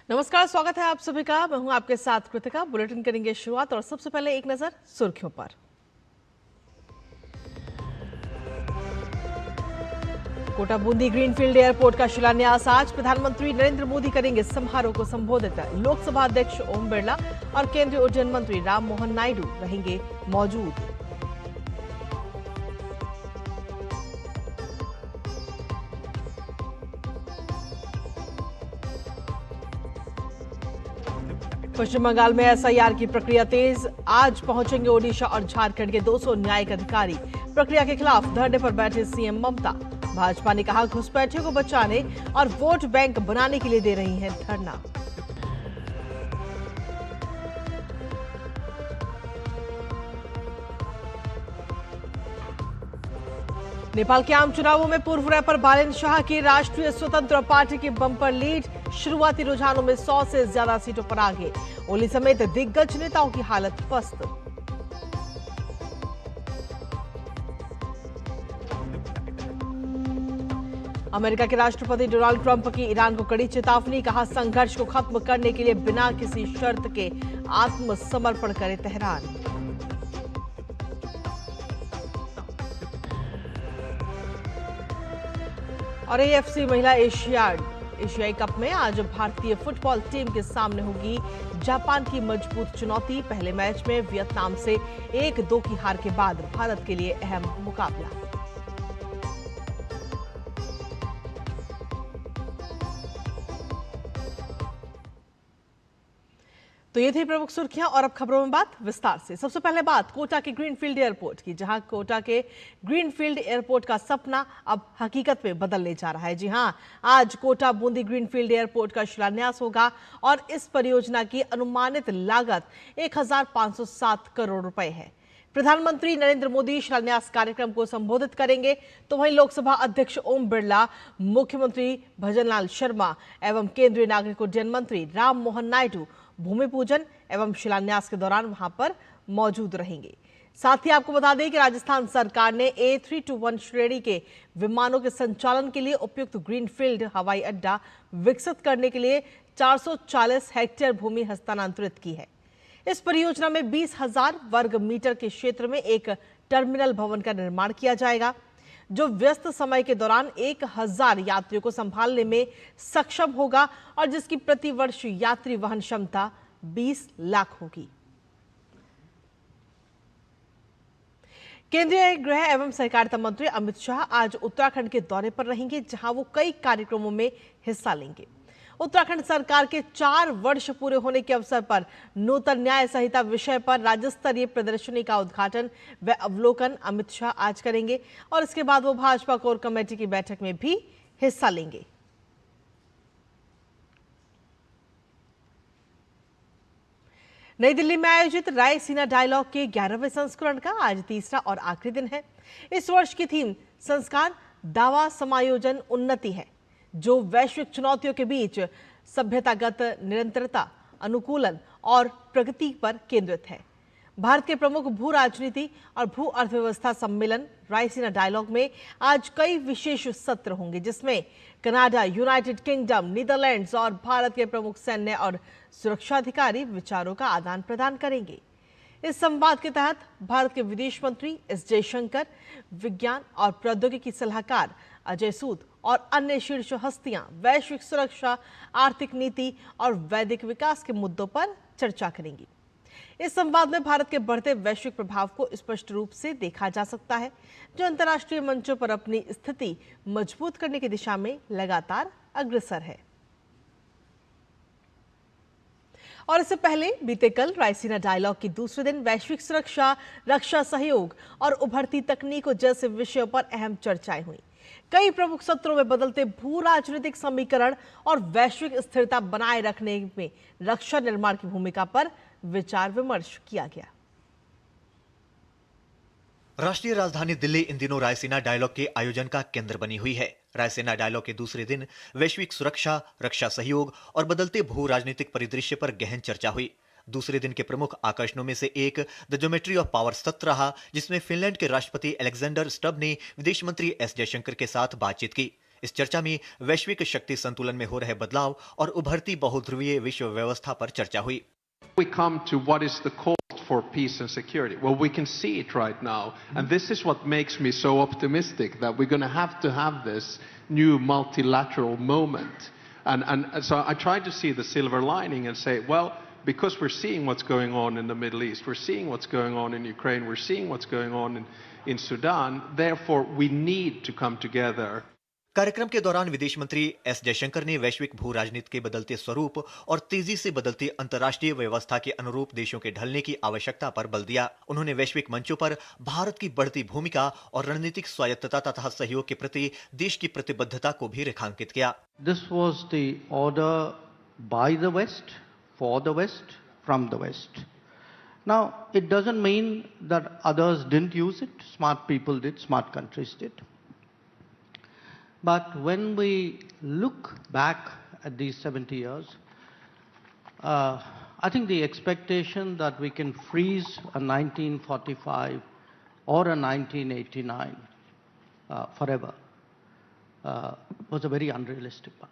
नमस्कार, स्वागत है आप सभी का। मैं हूं आपके साथ कृतिका। बुलेटिन करेंगे शुरुआत और सबसे पहले एक नजर सुर्खियों पर। कोटा बूंदी ग्रीनफील्ड एयरपोर्ट का शिलान्यास आज प्रधानमंत्री नरेंद्र मोदी करेंगे समारोह को संबोधित। लोकसभा अध्यक्ष ओम बिरला और केंद्रीय उड्डयन मंत्री राम मोहन नायडू रहेंगे मौजूद। पश्चिम बंगाल में एसआईआर की प्रक्रिया तेज। आज पहुंचेंगे ओडिशा और झारखंड के 200 न्यायिक अधिकारी। प्रक्रिया के खिलाफ धरने पर बैठे सीएम ममता। भाजपा ने कहा घुसपैठियों को बचाने और वोट बैंक बनाने के लिए दे रही है धरना। नेपाल के आम चुनावों में पूर्व रैपर बालेन शाह की राष्ट्रीय स्वतंत्र पार्टी की बम्पर लीड। शुरुआती रुझानों में 100 से ज्यादा सीटों पर आगे। ओली समेत दिग्गज नेताओं की हालत पस्त। अमेरिका के राष्ट्रपति डोनाल्ड ट्रंप की ईरान को कड़ी चेतावनी। कहा संघर्ष को खत्म करने के लिए बिना किसी शर्त के आत्मसमर्पण करे तेहरान। और एएफसी महिला एशियाई कप में आज भारतीय फुटबॉल टीम के सामने होगी जापान की मजबूत चुनौती। पहले मैच में वियतनाम से 1-2 की हार के बाद भारत के लिए अहम मुकाबला। तो ये थी प्रमुख सुर्खियां और अब खबरों में बात विस्तार से। सबसे पहले बात कोटा के ग्रीनफील्ड एयरपोर्ट की, जहां कोटा के ग्रीनफील्ड एयरपोर्ट का सपना अब हकीकत में बदलने जा रहा है। जी हां, आज कोटा बूंदी ग्रीनफील्ड एयरपोर्ट का शिलान्यास होगा और इस परियोजना की अनुमानित लागत 1507 करोड़ रुपए है। प्रधानमंत्री नरेंद्र मोदी शिलान्यास कार्यक्रम को संबोधित करेंगे, तो वहीं लोकसभा अध्यक्ष ओम बिरला, मुख्यमंत्री भजनलाल शर्मा एवं केंद्रीय नागरिक उड्डयन मंत्री राम मोहन नायडू भूमि पूजन एवं शिलान्यास के दौरान वहां पर मौजूद रहेंगे। साथ ही आपको बता दें कि राजस्थान सरकार ने A321 श्रेणी के विमानों के संचालन के लिए उपयुक्त ग्रीनफील्ड हवाई अड्डा विकसित करने के लिए 440 हेक्टेयर भूमि हस्तांतरित की है। इस परियोजना में 20,000 वर्ग मीटर के क्षेत्र में एक टर्मिनल भवन का निर्माण किया जाएगा, जो व्यस्त समय के दौरान 1000 यात्रियों को संभालने में सक्षम होगा और जिसकी प्रति वर्ष यात्री वहन क्षमता 20 लाख होगी। केंद्रीय गृह एवं सहकारिता मंत्री अमित शाह आज उत्तराखंड के दौरे पर रहेंगे, जहां वो कई कार्यक्रमों में हिस्सा लेंगे। उत्तराखंड सरकार के 4 वर्ष पूरे होने के अवसर पर नूतन न्याय संहिता विषय पर राज्य स्तरीय प्रदर्शनी का उद्घाटन व अवलोकन अमित शाह आज करेंगे और इसके बाद वो भाजपा कोर कमेटी की बैठक में भी हिस्सा लेंगे। नई दिल्ली में आयोजित रायसीना डायलॉग के 11वें संस्करण का आज तीसरा और आखिरी दिन है। इस वर्ष की थीम संस्कार, दावा, समायोजन, उन्नति है, जो वैश्विक चुनौतियों के बीच सभ्यतागत निरंतरता, अनुकूलन और प्रगति पर केंद्रित है। भारत के प्रमुख भू राजनीति और भू अर्थव्यवस्था सम्मेलन रायसीना डायलॉग में आज कई विशेष सत्र होंगे, जिसमें कनाडा, यूनाइटेड किंगडम, नीदरलैंड्स और भारत के प्रमुख सैन्य और सुरक्षा अधिकारी विचारों का आदान प्रदान करेंगे। इस संवाद के तहत भारत के विदेश मंत्री एस जयशंकर, विज्ञान और प्रौद्योगिकी सलाहकार अजय सूद और अन्य शीर्ष हस्तियां वैश्विक सुरक्षा, आर्थिक नीति और वैश्विक विकास के मुद्दों पर चर्चा करेंगी। इस संवाद में भारत के बढ़ते वैश्विक प्रभाव को स्पष्ट रूप से देखा जा सकता है, जो अंतर्राष्ट्रीय मंचों पर अपनी स्थिति मजबूत करने की दिशा में लगातार अग्रसर है। और इससे पहले बीते कल रायसीना डायलॉग के दूसरे दिन वैश्विक सुरक्षा, रक्षा सहयोग और उभरती तकनीकों जैसे विषयों पर अहम चर्चाएं हुई। कई प्रमुख सत्रों में बदलते भू राजनीतिक समीकरण और वैश्विक स्थिरता बनाए रखने में रक्षा निर्माण की भूमिका पर विचार विमर्श किया गया। राष्ट्रीय राजधानी दिल्ली इन दिनों रायसीना डायलॉग के आयोजन का केंद्र बनी हुई है। रायसीना डायलॉग के दूसरे दिन वैश्विक सुरक्षा, रक्षा सहयोग और बदलते भू राजनीतिक परिदृश्य पर गहन चर्चा हुई। दूसरे दिन के प्रमुख आकर्षणों में से एक द ज्योमेट्री ऑफ पावर सत्र रहा, जिसमें फिनलैंड के राष्ट्रपति अलेक्जेंडर स्टब ने विदेश मंत्री एस जयशंकर के साथ बातचीत की। इस चर्चा में वैश्विक शक्ति संतुलन में हो रहे बदलाव और उभरती बहुध्रुवीय विश्व व्यवस्था पर चर्चा हुई। We come to what is the cost for peace and security. Well, we can see it right now, and this is what makes me so optimistic that we're going to have this new multilateral moment. And so I try to see the silver lining and say, well, because we're seeing what's going on in the Middle East, we're seeing what's going on in Ukraine, we're seeing what's going on in Sudan, therefore we need to come together. कार्यक्रम के दौरान विदेश मंत्री S Jaishankar ने वैश्विक भू राजनीति के बदलते स्वरूप और तेजी से बदलती अंतर्राष्ट्रीय व्यवस्था के अनुरूप देशों के ढलने की आवश्यकता पर बल दिया। उन्होंने वैश्विक मंचों पर भारत की बढ़ती भूमिका और रणनीतिक स्वायत्तता तथा सहयोग के प्रति देश की प्रतिबद्धता को भी रेखांकित किया। This was the order by the West, for the West, from the West. Now, it doesn't mean that others didn't use it. Smart people did, smart countries did. But when we look back at these 70 years, I think the expectation that we can freeze a 1945 or a 1989 forever was a very unrealistic one.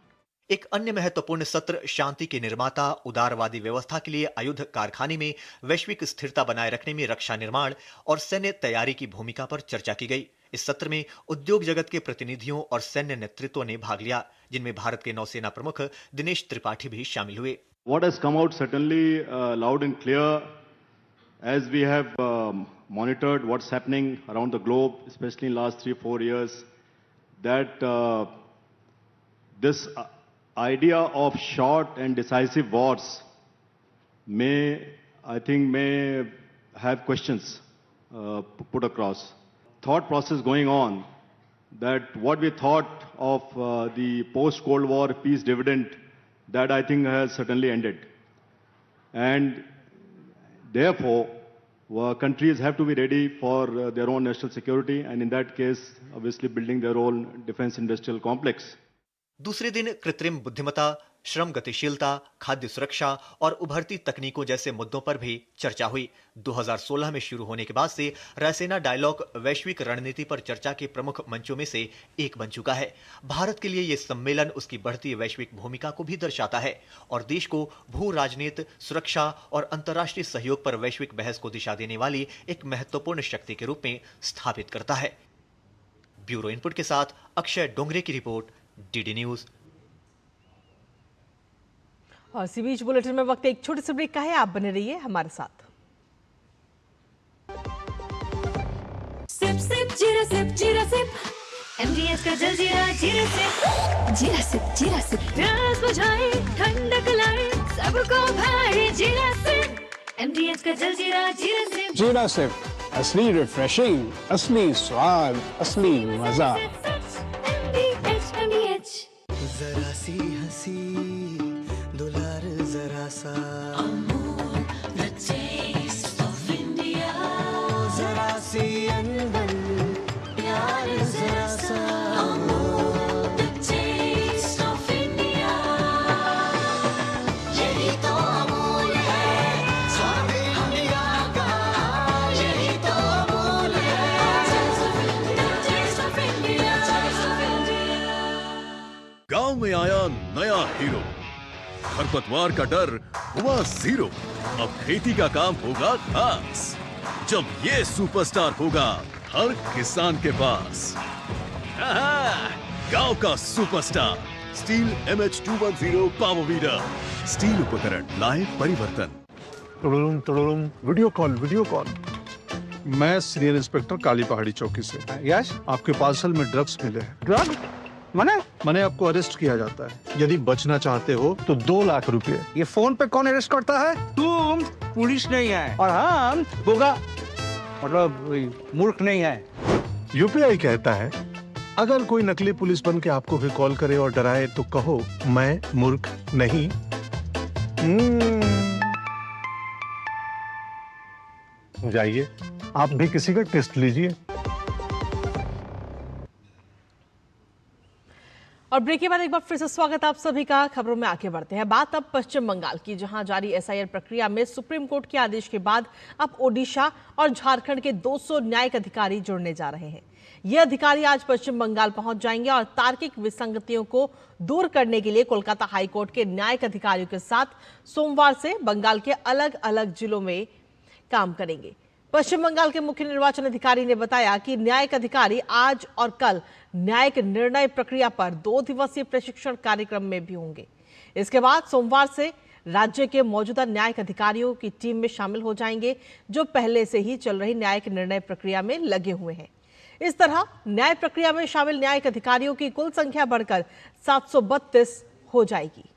एक अन्य महत्वपूर्ण सत्र शांति के निर्माता उदारवादी व्यवस्था के लिए आयुध कारखाने में वैश्विक स्थिरता बनाए रखने में रक्षा निर्माण और सैन्य तैयारी की भूमिका पर चर्चा की गई। इस सत्र में उद्योग जगत के प्रतिनिधियों और सैन्य नेतृत्व ने भाग लिया, जिनमें भारत के नौसेना प्रमुख दिनेश त्रिपाठी भी शामिल हुए। What has come out certainly loud and clear as we have monitored what's happening around the globe, especially in the last 3-4 years, that this idea of short and decisive wars may have questions put across. Thought process going on that what we thought of the post-Cold War peace dividend, that I think has certainly ended. And therefore, countries have to be ready for their own national security, and in that case, obviously building their own defense industrial complex. दूसरे दिन कृत्रिम बुद्धिमत्ता, श्रम गतिशीलता, खाद्य सुरक्षा और उभरती तकनीकों जैसे मुद्दों पर भी चर्चा हुई। 2016 में शुरू होने के बाद से रायसीना डायलॉग वैश्विक रणनीति पर चर्चा के प्रमुख मंचों में से एक बन चुका है। भारत के लिए यह सम्मेलन उसकी बढ़ती वैश्विक भूमिका को भी दर्शाता है और देश को भू राजनीति, सुरक्षा और अंतर्राष्ट्रीय सहयोग पर वैश्विक बहस को दिशा देने वाली एक महत्वपूर्ण शक्ति के रूप में स्थापित करता है। ब्यूरो इनपुट के साथ अक्षय डोंगरे की रिपोर्ट, डीडी न्यूज। और इसी बीच बुलेटिन में वक्त एक छोटे से ब्रेक का है, आप बने रहिए हमारे साथ। सिप सिप जीरा सिप जीरा सिप, MDH का जलजीरा जीरा सिप, जीरा सिप जीरा सिप, प्यास बुझाए ठंडक लाए सबको भाए जीरा सिप, MDH का जलजीरा जीरा सिप, जीरा सिप असली रिफ्रेशिंग, असली स्वाद, असली मजा। जरा सी हंसी दुलार जरा सा, the taste of India, जरा सी अनबन प्यार जरा सा, the taste of India, यही तो अमूल है स्वाद इंडिया का, यही तो अमूल है। the taste of India, taste of India। गांव में आया नया हीरो, खरपतवार का डर हुआ जीरो, अब खेती का काम होगा खास जब ये सुपरस्टार होगा हर किसान के पास। गांव का superstar steel MH210 power weeder, steel उपकरण लाए परिवर्तन। Video call. मैं सीनियर इंस्पेक्टर काली पहाड़ी चौकी से। यस, आपके पार्सल में ड्रग्स मिले हैं। ड्रग मैंने आपको अरेस्ट किया जाता है। यदि बचना चाहते हो तो 2 लाख रुपए। ये फोन पे कौन अरेस्ट करता है? तुम पुलिस नहीं है और हम बोगा मतलब मूर्ख नहीं है। यूपीआई कहता है अगर कोई नकली पुलिस बन के आपको भी कॉल करे और डराए तो कहो मैं मूर्ख नहीं। जाइए आप भी किसी का टेस्ट लीजिए। और ब्रेक के बाद एक बार फिर से स्वागत आप सभी का। खबरों में आगे बढ़ते हैं। बात अब पश्चिम बंगाल की, जहां जारी एसआईआर प्रक्रिया में सुप्रीम कोर्ट के आदेश के बाद अब ओडिशा और झारखंड के 200 न्यायिक अधिकारी जुड़ने जा रहे हैं। ये अधिकारी आज पश्चिम बंगाल पहुंच जाएंगे और तार्किक विसंगतियों को दूर करने के लिए कोलकाता हाईकोर्ट के न्यायिक अधिकारियों के साथ सोमवार से बंगाल के अलग अलग जिलों में काम करेंगे। पश्चिम बंगाल के मुख्य निर्वाचन अधिकारी ने बताया कि न्यायिक अधिकारी आज और कल न्यायिक निर्णय प्रक्रिया पर 2 दिवसीय प्रशिक्षण कार्यक्रम में भी होंगे। इसके बाद सोमवार से राज्य के मौजूदा न्यायिक अधिकारियों की टीम में शामिल हो जाएंगे, जो पहले से ही चल रही न्यायिक निर्णय प्रक्रिया में लगे हुए हैं। इस तरह न्याय प्रक्रिया में शामिल न्यायिक अधिकारियों की कुल संख्या बढ़कर 732 हो जाएगी।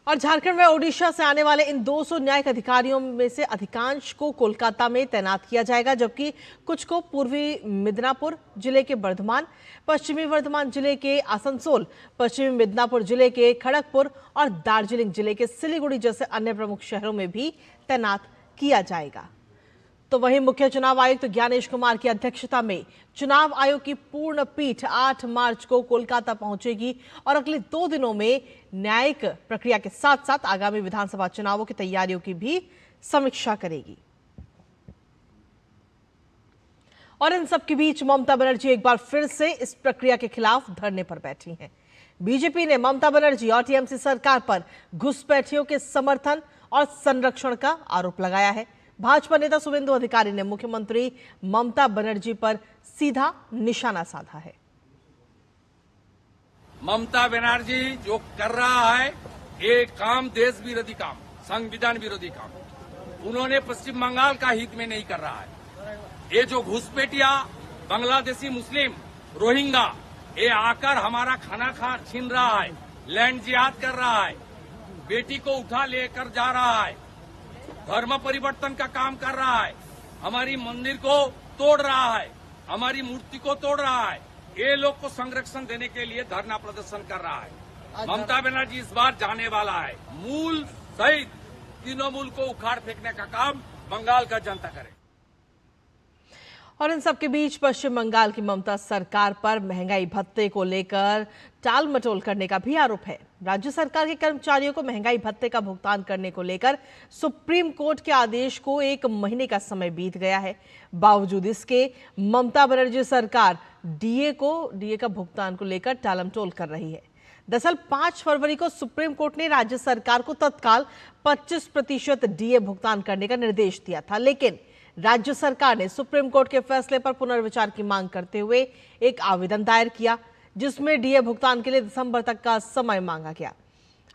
और झारखंड में ओडिशा से आने वाले इन 200 न्यायिक अधिकारियों में से अधिकांश को कोलकाता में तैनात किया जाएगा, जबकि कुछ को पूर्वी मिदनापुर जिले के बर्धमान, पश्चिमी वर्धमान जिले के आसनसोल, पश्चिमी मिदनापुर जिले के खड़गपुर और दार्जिलिंग जिले के सिलीगुड़ी जैसे अन्य प्रमुख शहरों में भी तैनात किया जाएगा। तो वहीं मुख्य चुनाव आयुक्त ज्ञानेश कुमार की अध्यक्षता में चुनाव आयोग की पूर्ण पीठ 8 मार्च को कोलकाता पहुंचेगी और अगले 2 दिनों में न्यायिक प्रक्रिया के साथ साथ आगामी विधानसभा चुनावों की तैयारियों की भी समीक्षा करेगी। और इन सब के बीच ममता बनर्जी एक बार फिर से इस प्रक्रिया के खिलाफ धरने पर बैठी हैं। बीजेपी ने ममता बनर्जी और टीएमसी सरकार पर घुसपैठियों के समर्थन और संरक्षण का आरोप लगाया है। भाजपा नेता शुभेंदु अधिकारी ने मुख्यमंत्री ममता बनर्जी पर सीधा निशाना साधा है। ममता बनर्जी जो कर रहा है ये काम देश विरोधी काम, संविधान विरोधी काम, उन्होंने पश्चिम बंगाल का हित में नहीं कर रहा है। ये जो घुसपैठिया बांग्लादेशी मुस्लिम रोहिंगा ये आकर हमारा खाना छीन रहा है, लैंड जिहाद कर रहा है, बेटी को उठा लेकर जा रहा है, धर्म परिवर्तन का काम कर रहा है, हमारी मंदिर को तोड़ रहा है, हमारी मूर्ति को तोड़ रहा है, ये लोग को संरक्षण देने के लिए धरना प्रदर्शन कर रहा है। ममता बनर्जी इस बार जाने वाला है, मूल सहित तृणमूल को उखाड़ फेंकने का काम बंगाल का जनता करे। और इन सबके बीच पश्चिम बंगाल की ममता सरकार पर महंगाई भत्ते को लेकर टाल मटोल करने का भी आरोप है। राज्य सरकार के कर्मचारियों को महंगाई भत्ते का भुगतान करने को लेकर सुप्रीम कोर्ट के आदेश को 1 महीने का समय बीत गया है। बावजूद इसके ममता बनर्जी सरकार डीए का भुगतान को लेकर टालमटोल कर रही है। दरअसल 5 फरवरी को सुप्रीम कोर्ट ने राज्य सरकार को तत्काल 25% डीए भुगतान करने का निर्देश दिया था, लेकिन राज्य सरकार ने सुप्रीम कोर्ट के फैसले पर पुनर्विचार की मांग करते हुए एक आवेदन दायर किया, जिसमें डीए भुगतान के लिए दिसंबर तक का समय मांगा गया।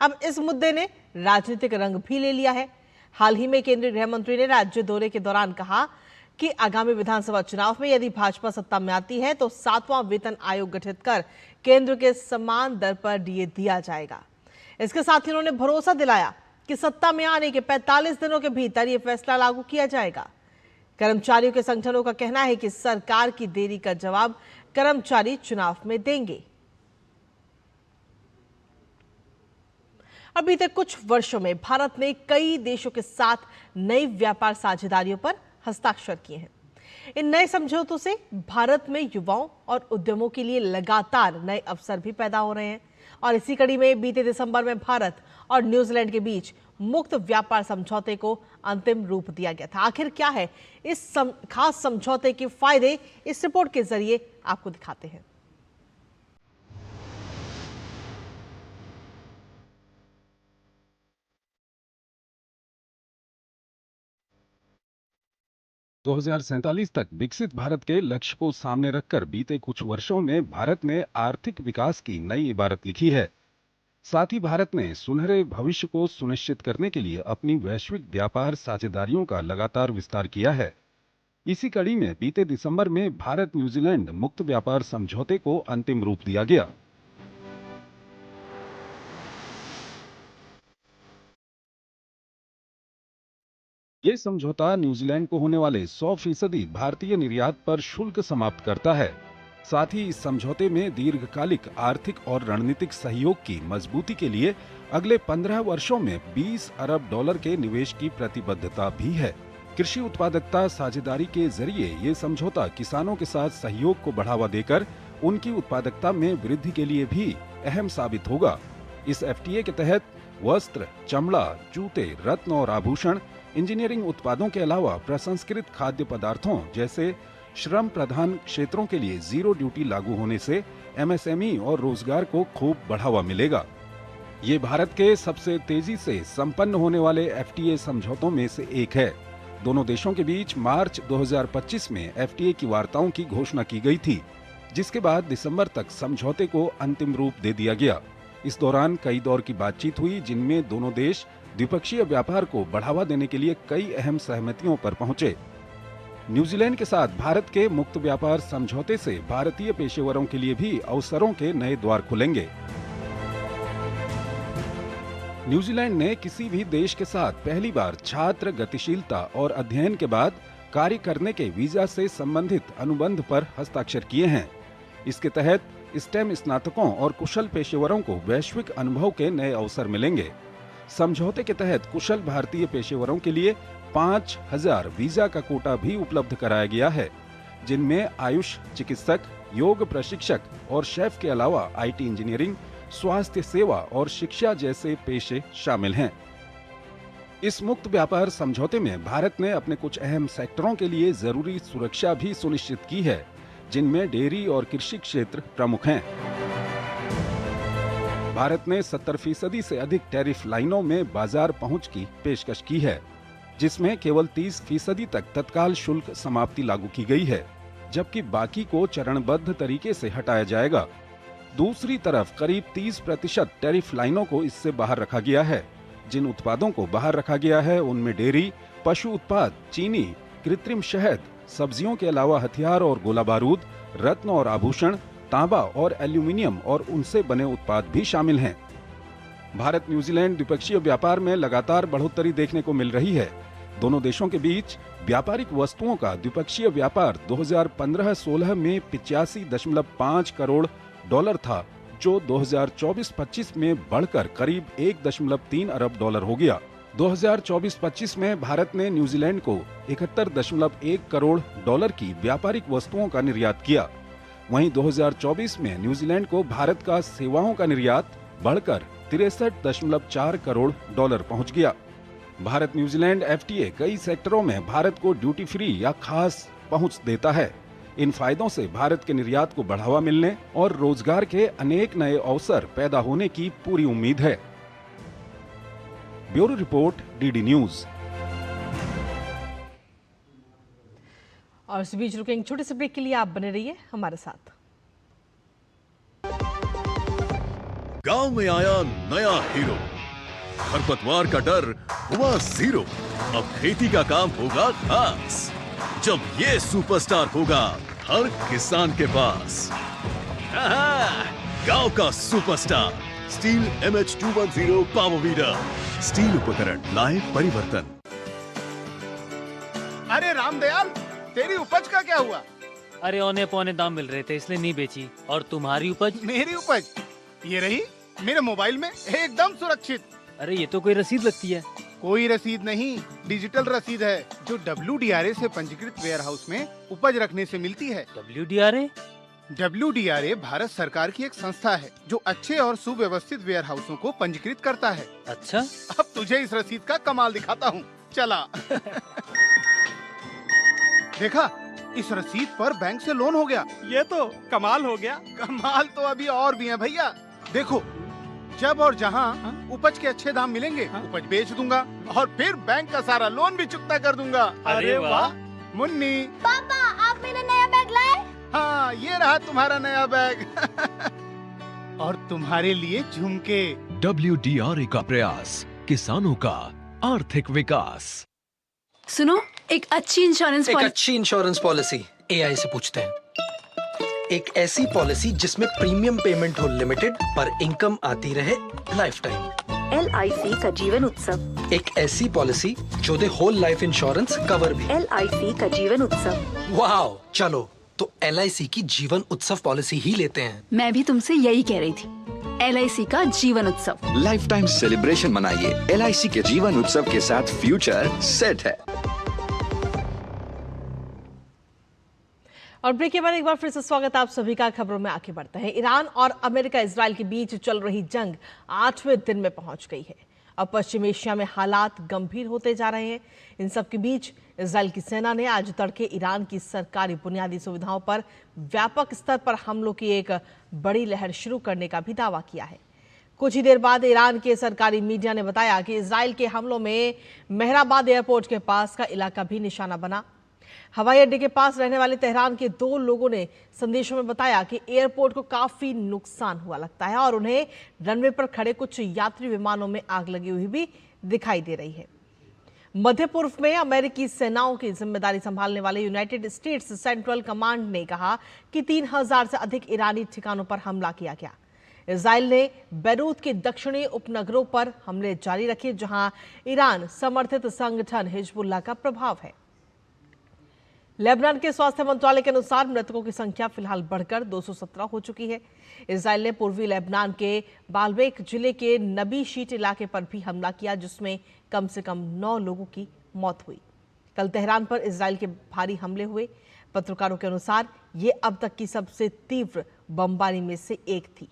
अब इस मुद्दे ने राजनीतिक रंग भी ले लिया है। हाल ही में केंद्रीय गृह मंत्री ने राज्य दौरे के दौरान कहा कि आगामी विधानसभा चुनाव में यदि भाजपा सत्ता में आती है तो 7वां वेतन आयोग गठित कर केंद्र के समान दर पर डीए दिया जाएगा। इसके साथ ही उन्होंने भरोसा दिलाया कि सत्ता में आने के 45 दिनों के भीतर यह फैसला लागू किया जाएगा। कर्मचारियों के संगठनों का कहना है कि सरकार की देरी का जवाब कर्मचारी चुनाव में देंगे। बीते कुछ वर्षों में भारत ने कई देशों के साथ नई व्यापार साझेदारियों पर हस्ताक्षर किए हैं। इन नए समझौतों से भारत में युवाओं और उद्यमों के लिए लगातार नए अवसर भी पैदा हो रहे हैं। और इसी कड़ी में बीते दिसंबर में भारत और न्यूजीलैंड के बीच मुक्त व्यापार समझौते को अंतिम रूप दिया गया था। आखिर क्या है इस खास समझौते के फायदे, इस रिपोर्ट के जरिए आपको दिखाते हैं। दो 2047 तक विकसित भारत के लक्ष्य को सामने रखकर बीते कुछ वर्षों में भारत ने आर्थिक विकास की नई इबारत लिखी है। साथ ही भारत ने सुनहरे भविष्य को सुनिश्चित करने के लिए अपनी वैश्विक व्यापार साझेदारियों का लगातार विस्तार किया है। इसी कड़ी में बीते दिसंबर में भारत न्यूजीलैंड मुक्त व्यापार समझौते को अंतिम रूप दिया गया। ये समझौता न्यूजीलैंड को होने वाले 100% भारतीय निर्यात पर शुल्क समाप्त करता है। साथ ही इस समझौते में दीर्घकालिक आर्थिक और रणनीतिक सहयोग की मजबूती के लिए अगले 15 वर्षों में $20 अरब के निवेश की प्रतिबद्धता भी है। कृषि उत्पादकता साझेदारी के जरिए ये समझौता किसानों के साथ सहयोग को बढ़ावा देकर उनकी उत्पादकता में वृद्धि के लिए भी अहम साबित होगा। इस FTA के तहत वस्त्र, चमड़ा, जूते, रत्न और आभूषण, इंजीनियरिंग उत्पादों के अलावा प्रसंस्कृत खाद्य पदार्थों जैसे श्रम प्रधान क्षेत्रों के लिए जीरो ड्यूटी लागू होने से MSME और रोजगार को खूब बढ़ावा मिलेगा। ये भारत के सबसे तेजी से संपन्न होने वाले FTA समझौतों में से एक है। दोनों देशों के बीच मार्च 2025 में FTA की वार्ताओं की घोषणा की गई थी, जिसके बाद दिसंबर तक समझौते को अंतिम रूप दे दिया गया। इस दौरान कई दौर की बातचीत हुई, जिनमें दोनों देश द्विपक्षीय व्यापार को बढ़ावा देने के लिए कई अहम सहमतियों पर पहुंचे। न्यूजीलैंड के साथ भारत के मुक्त व्यापार समझौते से भारतीय पेशेवरों के लिए भी अवसरों के नए द्वार खुलेंगे। न्यूजीलैंड ने किसी भी देश के साथ पहली बार छात्र गतिशीलता और अध्ययन के बाद कार्य करने के वीजा से संबंधित अनुबंध पर हस्ताक्षर किए हैं। इसके तहत स्टेम स्नातकों और कुशल पेशेवरों को वैश्विक अनुभव के नए अवसर मिलेंगे। समझौते के तहत कुशल भारतीय पेशेवरों के लिए 5000 वीजा का कोटा भी उपलब्ध कराया गया है, जिनमें आयुष चिकित्सक, योग प्रशिक्षक और शेफ के अलावा IT इंजीनियरिंग, स्वास्थ्य सेवा और शिक्षा जैसे पेशे शामिल हैं। इस मुक्त व्यापार समझौते में भारत ने अपने कुछ अहम सेक्टरों के लिए जरूरी सुरक्षा भी सुनिश्चित की है, जिनमें डेयरी और कृषि क्षेत्र प्रमुख हैं। भारत ने 70% से अधिक टैरिफ लाइनों में बाजार पहुंच की पेशकश की है, जिसमें केवल 30% तक तत्काल शुल्क समाप्ति लागू की गई है, जबकि बाकी को चरणबद्ध तरीके से हटाया जाएगा। दूसरी तरफ करीब 30% टैरिफ लाइनों को इससे बाहर रखा गया है। जिन उत्पादों को बाहर रखा गया है उनमें डेयरी, पशु उत्पाद, चीनी, कृत्रिम शहद, सब्जियों के अलावा हथियार और गोला बारूद, रत्न और आभूषण, तांबा और एल्यूमिनियम और उनसे बने उत्पाद भी शामिल हैं। भारत न्यूजीलैंड द्विपक्षीय व्यापार में लगातार बढ़ोतरी देखने को मिल रही है। दोनों देशों के बीच व्यापारिक वस्तुओं का द्विपक्षीय व्यापार 2015-16 में 85.5 करोड़ डॉलर था, जो 2024-25 में बढ़कर करीब 1.3 अरब डॉलर हो गया। 2024-25 में भारत ने न्यूजीलैंड को 71.1 करोड़ डॉलर की व्यापारिक वस्तुओं का निर्यात किया। वहीं 2024 में न्यूजीलैंड को भारत का सेवाओं का निर्यात बढ़कर 63.4 करोड़ डॉलर पहुंच गया। भारत न्यूजीलैंड FTA कई सेक्टरों में भारत को ड्यूटी फ्री या खास पहुंच देता है। इन फायदों से भारत के निर्यात को बढ़ावा मिलने और रोजगार के अनेक नए अवसर पैदा होने की पूरी उम्मीद है। Bureau report, DD news. और इस बीच रुकेंगे छोटे से ब्रेक के लिए, आप बने रहिए हमारे साथ। गांव में आया नया हीरो, खरपतवार का डर हुआ जीरो। अब खेती का काम होगा खास, जब ये सुपरस्टार होगा हर किसान के पास। गांव का superstar steel MH210 power weeder. Steel उपकरण लाए परिवर्तन। अरे रामदयाल, तेरी उपज का क्या हुआ? अरे औने पौने दाम मिल रहे थे इसलिए नहीं बेची। और तुम्हारी उपज? मेरी उपज ये रही मेरे मोबाइल में एकदम सुरक्षित। अरे ये तो कोई रसीद लगती है। कोई रसीद नहीं, डिजिटल रसीद है जो WDRA से पंजीकृत वेयर हाउस में उपज रखने से मिलती है। WDRA भारत सरकार की एक संस्था है जो अच्छे और सुव्यवस्थित वेयर हाउसों को पंजीकृत करता है। अच्छा, अब तुझे इस रसीद का कमाल दिखाता हूँ, चला। देखा, इस रसीद पर बैंक से लोन हो गया। ये तो कमाल हो गया। कमाल तो अभी और भी है भैया। देखो, जब और जहाँ उपज के अच्छे दाम मिलेंगे उपज बेच दूंगा और फिर बैंक का सारा लोन भी चुकता कर दूंगा। अरे वाह। मुन्नी, पापा आप मेरा नया बैग लाए? हाँ, ये रहा तुम्हारा नया बैग। और तुम्हारे लिए झुमके। WDRA का प्रयास, किसानों का आर्थिक विकास। सुनो, एक अच्छी इंश्योरेंस पॉलिसी AI से पूछते हैं। एक ऐसी पॉलिसी जिसमें प्रीमियम पेमेंट हो लिमिटेड पर इनकम आती रहे लाइफ टाइम। LIC का जीवन उत्सव। एक ऐसी पॉलिसी जो दे होल लाइफ इंश्योरेंस कवर भी। LIC का जीवन उत्सव। वाह, चलो तो LIC की जीवन उत्सव पॉलिसी ही लेते हैं। मैं भी तुमसे यही कह रही थी, LIC का Jeevan Utsav. Life time celebration मनाइए। LIC के जीवन उत्सव के साथ फ्यूचर सेट है। और ब्रेक के बाद एक बार फिर से स्वागत आप सभी का। खबरों में आगे बढ़ते हैं। ईरान और अमेरिका इजराइल के बीच चल रही जंग 8वें दिन में पहुंच गई है। अब पश्चिम एशिया में हालात गंभीर होते जा रहे हैं। इन सब के बीच इजराइल की सेना ने आज तड़के ईरान की सरकारी बुनियादी सुविधाओं पर व्यापक स्तर पर हमलों की एक बड़ी लहर शुरू करने का भी दावा किया है। कुछ ही देर बाद ईरान के सरकारी मीडिया ने बताया कि इजराइल के हमलों में मेहराबाद एयरपोर्ट के पास का इलाका भी निशाना बना। हवाई अड्डे के पास रहने वाले तेहरान के 2 लोगों ने संदेशों में बताया कि एयरपोर्ट को काफी नुकसान हुआ लगता है और उन्हें रनवे पर खड़े कुछ यात्री विमानों में आग लगी हुई भी दिखाई दे रही है। मध्य पूर्व में अमेरिकी सेनाओं की जिम्मेदारी संभालने वाले यूनाइटेड स्टेट्स सेंट्रल कमांड ने कहा कि 3000 से अधिक ईरानी ठिकानों पर हमला किया गया। इजराइल ने बैरूत के दक्षिणी उपनगरों पर हमले जारी रखे, जहां ईरान समर्थित संगठन हिजबुल्लाह का प्रभाव है। लेबनान के स्वास्थ्य मंत्रालय के अनुसार मृतकों की संख्या फिलहाल बढ़कर 217 हो चुकी है। इजराइल ने पूर्वी लेबनान के बालबेक जिले के नबी शीट इलाके पर भी हमला किया, जिसमें कम से कम 9 लोगों की मौत हुई। कल तेहरान पर इजराइल के भारी हमले हुए। पत्रकारों के अनुसार ये अब तक की सबसे तीव्र बमबारी में से एक थी।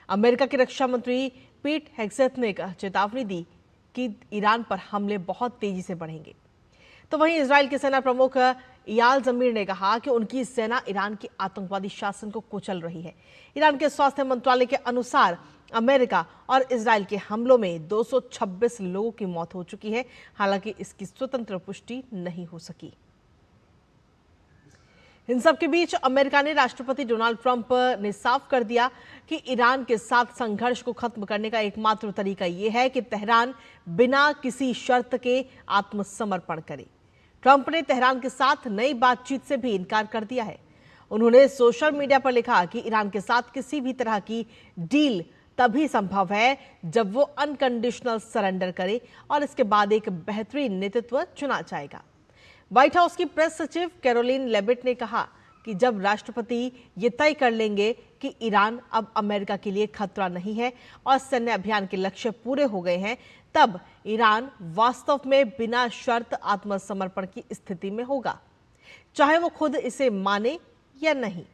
अमेरिका के रक्षा मंत्री पीट हेग्सेथ ने चेतावनी दी कि ईरान पर हमले बहुत तेजी से बढ़ेंगे। तो वहीं इजराइल के सेना प्रमुख इयाल जमीर ने कहा कि उनकी सेना ईरान के आतंकवादी शासन को कुचल रही है। ईरान के स्वास्थ्य मंत्रालय के अनुसार अमेरिका और इजराइल के हमलों में 226 लोगों की मौत हो चुकी है। हालांकि इसकी स्वतंत्र पुष्टि नहीं हो सकी। इन सब के बीच अमेरिका ने राष्ट्रपति डोनाल्ड ट्रंप ने साफ कर दिया कि ईरान के साथ संघर्ष को खत्म करने का एकमात्र तरीका यह है कि तेहरान बिना किसी शर्त के आत्मसमर्पण करे। ट्रंप ने तेहरान के साथ नई बातचीत से भी इनकार कर दिया है। उन्होंने सोशल मीडिया पर लिखा कि ईरान के साथ किसी भी तरह की डील तभी संभव है जब वो अनकंडीशनल सरेंडर करे और इसके बाद एक बेहतरीन नेतृत्व चुना जाएगा। व्हाइट हाउस की प्रेस सचिव कैरोलिन लेविट ने कहा कि जब राष्ट्रपति ये तय कर लेंगे कि ईरान अब अमेरिका के लिए खतरा नहीं है और सैन्य अभियान के लक्ष्य पूरे हो गए हैं, तब ईरान वास्तव में बिना शर्त आत्मसमर्पण की स्थिति में होगा, चाहे वो खुद इसे माने या नहीं।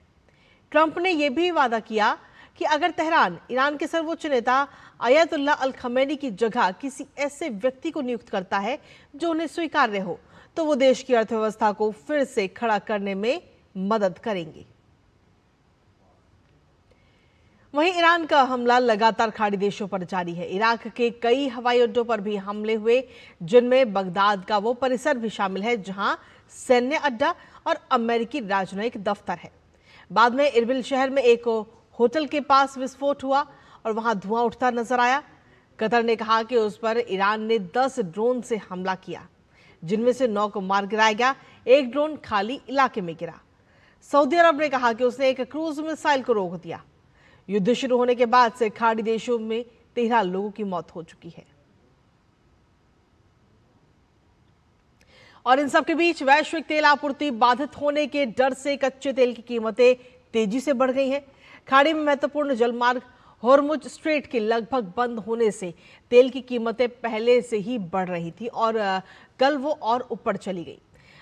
ट्रंप ने यह भी वादा किया कि अगर तेहरान ईरान के सर्वोच्च नेता अयतुल्लाह अल खमेनी की जगह किसी ऐसे व्यक्ति को नियुक्त करता है जो उन्हें स्वीकार्य हो, तो वो देश की अर्थव्यवस्था को फिर से खड़ा करने में मदद करेंगे। वहीं ईरान का हमला लगातार खाड़ी देशों पर जारी है। इराक के कई हवाई अड्डों पर भी हमले हुए, जिनमें बगदाद का वो परिसर भी शामिल है जहां सैन्य अड्डा और अमेरिकी राजनयिक दफ्तर है। बाद में इरबिल शहर में एक होटल के पास विस्फोट हुआ और वहां धुआं उठता नजर आया। कतर ने कहा कि उस पर ईरान ने 10 ड्रोन से हमला किया, जिनमें से 9 को मार गिराया गया। एक ड्रोन खाली इलाके में गिरा। सऊदी अरब ने कहा कि उसने एक क्रूज मिसाइल को रोक दिया। युद्ध शुरू होने के बाद से खाड़ी देशों में 13 लोगों की मौत हो चुकी है। और इन सब के बीच वैश्विक तेल आपूर्ति बाधित होने के डर से कच्चे तेल की कीमतें तेजी से बढ़ गई हैं। खाड़ी में महत्वपूर्ण जलमार्ग हॉर्मुज स्ट्रेट के लगभग बंद होने से तेल की कीमतें पहले से ही बढ़ रही थी और कल वो और ऊपर चली गई।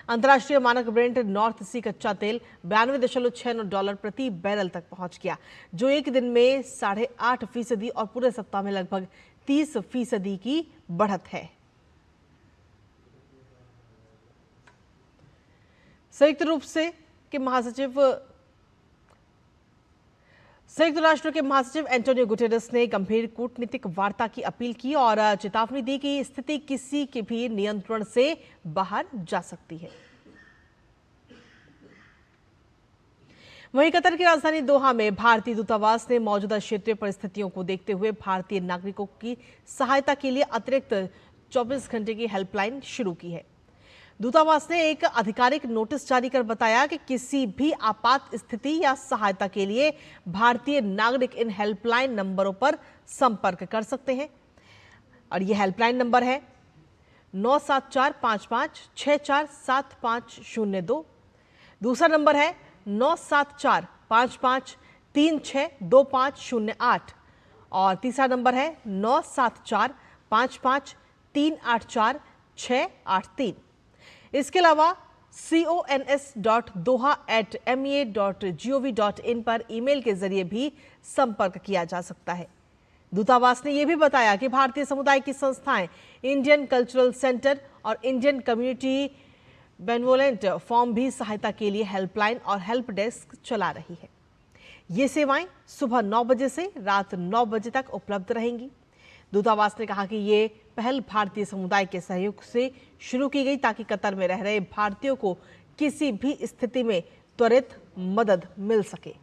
अंतर्राष्ट्रीय मानक ब्रेंट नॉर्थ सी कच्चा तेल 92.69 डॉलर प्रति बैरल तक पहुंच गया, जो एक दिन में 8.5% और पूरे सप्ताह में लगभग 30% की बढ़त है। संयुक्त राष्ट्र के महासचिव एंटोनियो गुटेरेस ने गंभीर कूटनीतिक वार्ता की अपील की और चेतावनी दी कि स्थिति किसी के भी नियंत्रण से बाहर जा सकती है। वहीं कतर की राजधानी दोहा में भारतीय दूतावास ने मौजूदा क्षेत्रीय परिस्थितियों को देखते हुए भारतीय नागरिकों की सहायता के लिए अतिरिक्त 24 घंटे की हेल्पलाइन शुरू की है। दूतावास ने एक आधिकारिक नोटिस जारी कर बताया कि किसी भी आपात स्थिति या सहायता के लिए भारतीय नागरिक इन हेल्पलाइन नंबरों पर संपर्क कर सकते हैं और यह हेल्पलाइन नंबर है 97455647502। दूसरा नंबर है 97455362508 और तीसरा नंबर है 97455384683। इसके अलावा cons.doha@mea.gov.in पर ईमेल के जरिए भी संपर्क किया जा सकता है। दूतावास ने यह भी बताया कि भारतीय समुदाय की संस्थाएं इंडियन कल्चरल सेंटर और इंडियन कम्युनिटी बेनवोलेंट फॉर्म भी सहायता के लिए हेल्पलाइन और हेल्प डेस्क चला रही है। ये सेवाएं सुबह 9 बजे से रात 9 बजे तक उपलब्ध रहेंगी। दूतावास ने कहा कि ये पहल भारतीय समुदाय के सहयोग से शुरू की गई ताकि कतर में रह रहे भारतीयों को किसी भी स्थिति में त्वरित मदद मिल सके।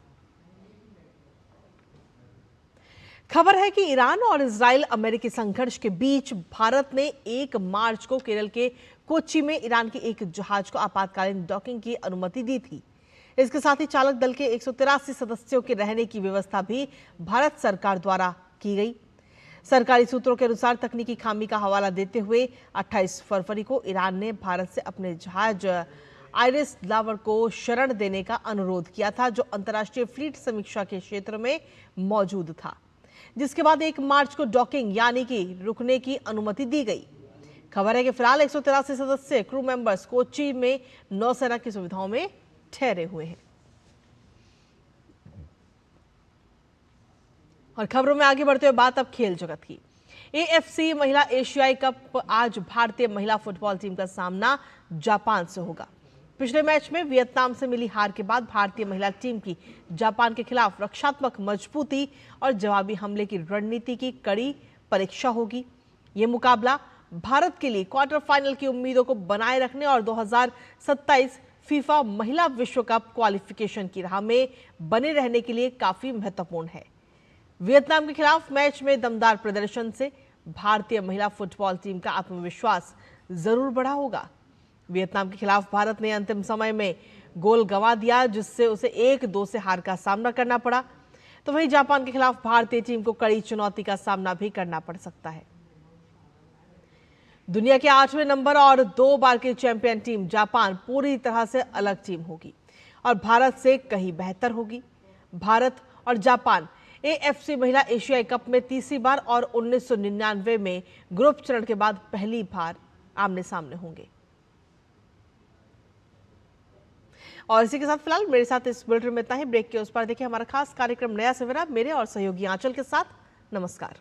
खबर है कि ईरान और इजराइल अमेरिकी संघर्ष के बीच भारत ने 1 मार्च को केरल के कोच्चि में ईरान के एक जहाज को आपातकालीन डॉकिंग की अनुमति दी थी। इसके साथ ही चालक दल के 183 सदस्यों के रहने की व्यवस्था भी भारत सरकार द्वारा की गई। सरकारी सूत्रों के अनुसार तकनीकी खामी का हवाला देते हुए 28 फरवरी को ईरान ने भारत से अपने जहाज आइरिस लावर को शरण देने का अनुरोध किया था, जो अंतर्राष्ट्रीय फ्लीट समीक्षा के क्षेत्र में मौजूद था, जिसके बाद 1 मार्च को डॉकिंग यानी कि रुकने की अनुमति दी गई। खबर है कि फिलहाल 183 सदस्य क्रू मेंबर्स कोच्चि में नौसेना की सुविधाओं में ठहरे हुए हैं। और खबरों में आगे बढ़ते हुए बात अब खेल जगत की। AFC महिला एशियाई कप आज भारतीय महिला फुटबॉल टीम का सामना जापान से होगा। पिछले मैच में वियतनाम से मिली हार के बाद भारतीय महिला टीम की जापान के खिलाफ रक्षात्मक मजबूती और जवाबी हमले की रणनीति की कड़ी परीक्षा होगी। ये मुकाबला भारत के लिए क्वार्टर फाइनल की उम्मीदों को बनाए रखने और 2027 फीफा महिला विश्व कप क्वालिफिकेशन की राह में बने रहने के लिए काफी महत्वपूर्ण है। वियतनाम के खिलाफ मैच में दमदार प्रदर्शन से भारतीय महिला फुटबॉल टीम का आत्मविश्वास जरूर बढ़ा होगा। वियतनाम के खिलाफ भारत ने अंतिम समय में गोल गंवा दिया, जिससे उसे 1-2 से हार का सामना करना पड़ा। तो वहीं जापान के खिलाफ भारतीय टीम को कड़ी चुनौती का सामना भी करना पड़ सकता है। दुनिया के 8वें नंबर और 2 बार की चैंपियन टीम जापान पूरी तरह से अलग टीम होगी और भारत से कहीं बेहतर होगी। भारत और जापान AFC महिला एशियाई कप में तीसरी बार और 1999 में ग्रुप चरण के बाद पहली बार आमने सामने होंगे। और इसी के साथ फिलहाल मेरे साथ इस बुलेटिन में इतना ही। ब्रेक के उस पर देखिए हमारा खास कार्यक्रम नया सवेरा मेरे और सहयोगी आंचल के साथ। नमस्कार।